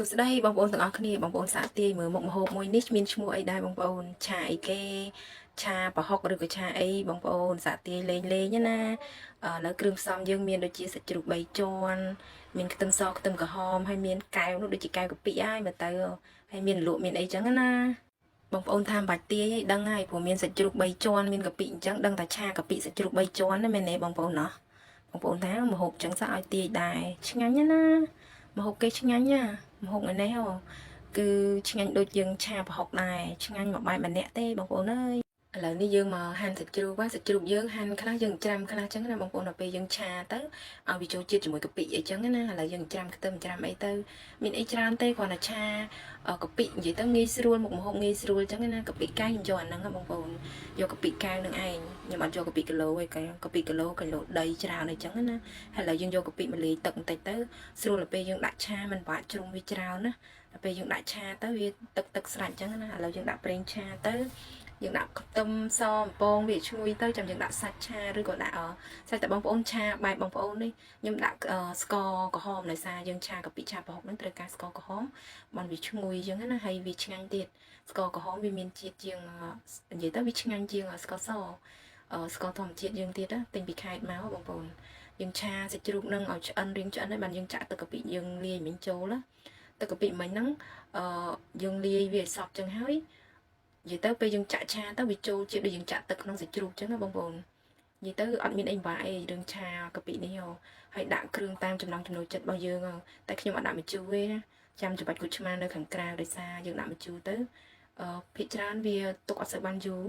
សួស្តីបងប្អូនទាំងអស់គ្នាបងប្អូនសាកទាយមើលមុខម្ហូបមួយនេះមានឈ្មោះអីដែរបងប្អូនឆាអីគេឆាប្រហុកឬក៏ឆាអីបងប្អូនសាកទាយលេងណានៅគ្រឿងផ្សំយើងមានដូចជាសាច់ជ្រូក3ជាន់មានខ្ទឹមសខ្ទឹមក្រហមហើយមានកែវនោះដូចជាកែវកាពិហើយមើលទៅហើយមានលក់មានអីចឹងណាបងប្អូនថាបាច់ទាយឲ្យដឹងហើយព្រោះមានសាច់ជ្រូក3ជាន់មានកាពិអញ្ចឹងដឹងតែឆាកាពិសាច់ជ្រូក3ជាន់ណាមែនទេបងប្អូនណោះបងប្អូនថាម្ហូបចឹងសាកឲ្យទាយដែរឆ្ងាញ់ណាម្ហូបគេឆ្ងាញ់ណាម្ហូបនេះគឺឆ្ងាញ់ដូចយើងឆាប្រហុកដែរឆ្ងាញ់មួយបែបម្នាក់ទេបងប្អូនអើយឥឡូវនេះយើងមកហាន់សាច់ជ្រូកសាច់ជ្រូកយើងហាន់ខ្លះយើងច្រាំខ្លះចឹងណាបងប្អូនដល់ពេលយើងឆាទៅឲ្យវាចូលជាតិជាមួយកាពិអីចឹងណាឥឡូវយើងច្រាំខ្ទឹមច្រាំអីទៅមានអីច្រើនទេគ្រាន់តែឆាកាពិនិយាយទៅងាយស្រួលមុខម្ហូបងាយស្រួលចឹងណាកាពិកែវខ្ញុំយកអាហ្នឹងបងប្អូនយកកាពិកែវនឹងឯងខ្ញុំអត់យកកាពិគីឡូឯងកាពិគីឡូដីច្រើនអីចឹងណាហើយឥឡូវយើងយកកាពិមកលាយទឹកបន្តិចទៅស្រួលដល់ពេលយើងដាក់ឆាមិនបាច់ជ្រុំវាច្រើនណាដល់ពេលយើងដាក់ឆាទៅវាទឹកស្រាច់ចឹងណាឥឡូវយើងដាក់ប្រេងឆាទៅយើងដាក់ខ្ទឹមសអំពងវាឈ្ងុយទៅចាំយើងដាក់សាច់ឆាឬក៏ដាក់សាច់តែបងប្អូនឆាបែបបងប្អូននេះខ្ញុំដាក់ស្ករក្រហមដោយសារយើងឆាកាពិឆាប្រហុកហ្នឹងត្រូវការស្ករក្រហមបានវាឈ្ងុយចឹងណាហើយវាឆ្ងាញ់ទៀតស្ករក្រហមវាមានជាតិជាងនិយាយទៅវាឆ្ងាញ់ជាងស្ករសស្ករធម្មជាតិយើងទៀតណាទិញពីខេត្តមកបងប្អូនយើងឆាសាច់ជ្រូកនឹងឲ្យឆ្អិនរៀងឆ្អិនហើយបានយើងចាក់ទឹកកាពិយើងលាយមិញចូលណាទឹកកាពិមិញហ្នឹងយើងលាយវាឲ្យសព្វចឹងហើយនិយាយទៅពេលយើងចាក់ឆាទៅវាចូលជាតិដូចយើងចាក់ទឹកក្នុងសាច់ជ្រូកចឹងណាបងប្អូននិយាយទៅអត់មានអីបាក់អីរឿងឆាកាពិនេះហើយដាក់គ្រឿងតាមចំណង់ចំណូលចិត្តរបស់យើងតែខ្ញុំអត់ដាក់ម្ជូរទេណាចាំច្បាច់គូឆ្មានៅខាងក្រៅដោយសារយើងដាក់ម្ជូរទៅភាគច្រើនវាទុកអត់សូវបានយូរ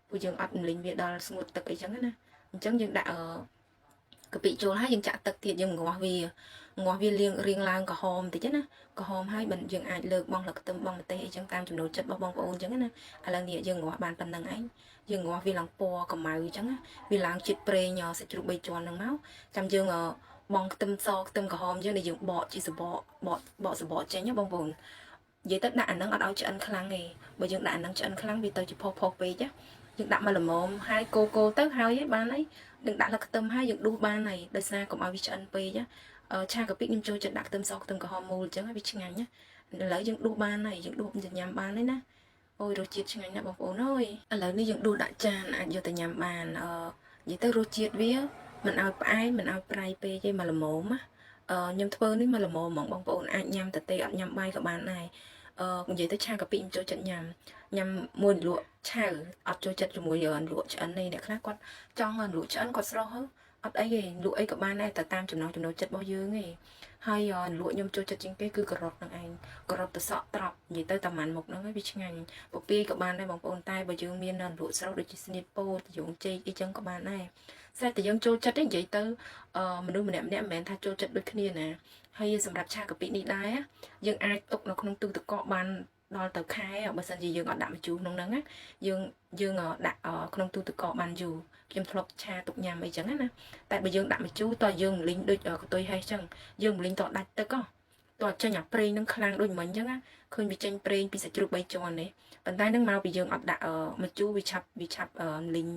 ព្រោះយើងអត់រំលីងវាដល់ស្ងួតទឹកអីចឹងណាអញ្ចឹងយើងដាក់កាពិចូលហើយយើងចាក់ទឹកទៀតយើងងាស់វារៀងឡើងក្រហមតិចណាក្រហមហើយបើយើងអាចលើកបងលខ្ទឹមបងម្ទេសអីចឹងតាមចំណូលចិត្តរបស់បងប្អូនចឹងណាឥឡូវនេះយើងងាស់បានប៉ុណ្ណឹងឯងយើងងាស់វាឡើងពណ៌កម្ៅចឹងណាវាឡើងជាតិប្រេងសាច់ជ្រូក3ជាន់ហ្នឹងមកចាំយើងបងខ្ទឹមសខ្ទឹមក្រហមយើងដែលយើងបកជាសបកបកសបកចេញណាបងប្អូននិយាយទៅដាក់អាហ្នឹងអត់ឲ្យឆ្អិនខ្លាំងទេបើយើងដាក់អាហ្នឹងឆ្អិនខ្លាំងវាទៅជាផុសពេកណាយើងដាក់មកល្មមហើយកូទៅហើយបានហើយយើងដាក់លខ្ទឹមហើយយើងដួសបានហើយដោយសារកុំឲ្យវាឆ្អិនពេកឆាកាពិខ្ញុំចូលចិត្តដាក់ខ្ទឹមសខ្ទឹមក្រហមមូលអញ្ចឹងវាឆ្ងាញ់ណាឥឡូវយើងដួសបានហើយយើងដួសញ៉ាំបានហើយណាអូយរសជាតិឆ្ងាញ់ណាស់បងប្អូនអើយឥឡូវនេះយើងដួសដាក់ចានអាចយកទៅញ៉ាំបាននិយាយទៅរសជាតិវាមិនឲ្យផ្អែមមិនឲ្យប្រៃពេកទេមកល្មមណាខ្ញុំធ្វើនេះមកល្មមហ្មងបងប្អូនអាចញ៉ាំតែទេអត់ញ៉ាំបាយក៏បានដែរនិយាយទៅឆាកាពិខ្ញុំចូលចិត្តញ៉ាំមួយលក់ឆៅអត់ចូលចិត្តជាមួយលក់ឆ្អិននេះអ្នកខ្លះគាត់ចង់លក់ឆ្អិនគាត់ស្រស់អត់អីទេលក់អីក៏បានដែរតែតាមចំណង់ចំណូលចិត្តរបស់យើងទេហើយលក់ខ្ញុំចូលចិត្តជាងគេគឺការ៉ុតហ្នឹងឯងការ៉ុតទៅសក់ត្រប់និយាយទៅតែមិនមុខហ្នឹងវាឆ្ងាញ់ពពាយក៏បានដែរបងប្អូនតែបើយើងមានលក់ស្រស់ដូចជាស្នៀតពោតយងចេកអីចឹងក៏បានដែរស្រាប់តែយើងចូលចិត្តទេនិយាយទៅមនុស្សម្នាក់មិនមែនថាចូលចិត្តដូចគ្នាណាហើយសម្រាប់ឆាកាពិនេះដែរយើងអាចទុកនៅក្នុងទូទឹកកកបានដល់ទៅខែបើសិនជាយើងអត់ដាក់ម្ជូរក្នុងហ្នឹងណាយើងដាក់ក្នុងទូទឹកកកបានយូរខ្ញុំធ្លាប់ឆាទុកញ៉ាំអីចឹងណាតែបើយើងដាក់ម្ជូរតើយើងលីងដូចកតុយហេះចឹងយើងលីងតដាច់ទឹកតើចេញអាប្រេងនឹងខ្លាំងដូចមិញចឹងណាឃើញវាចេញប្រេងពីសាច់ជ្រូក3ជាន់នេះប៉ុន្តែនឹងមកពីយើងអត់ដាក់ម្ជូរវាឆាប់លីង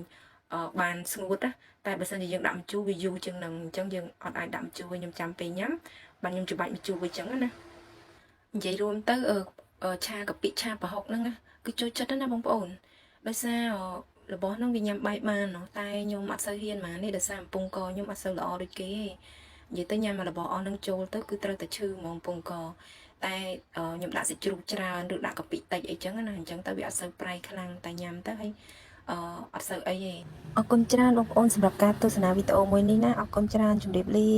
បានស្ងួតណាតែបើសិនជាយើងដាក់ម្ជូរវាយូរជាងនឹងអញ្ចឹងយើងអត់អាចដាក់ម្ជូរខ្ញុំចាំពេលញ៉ាំបាទខ្ញុំច្បាច់ម្ជូរវាចឹងណានិយាយរួមទៅឆាកាពិឆាប្រហុកហ្នឹងគឺចូលចិត្តណាបងប្អូនដោយសាររបស់ហ្នឹងវាញ៉ាំបាយបានតែខ្ញុំអត់សូវហ៊ានមកនេះដោយសារកំពង់កខ្ញុំអត់សូវល្អដូចគេទេនិយាយទៅញ៉ាំរបស់អស់ហ្នឹងចូលទៅគឺត្រូវតែឈឺហ្មងកំពង់កតែខ្ញុំដាក់សាច់ជ្រូកច្រើនឬដាក់កាពិតិចអីចឹងណាអញ្ចឹងទៅវាអត់សូវប្រៃខ្លាំងតែញ៉ាំទៅហើយអត់សូវអីទេអរគុណច្រើនបងប្អូនសម្រាប់ការទស្សនាវីដេអូមួយនេះណាអរគុណច្រើនជម្រាបលា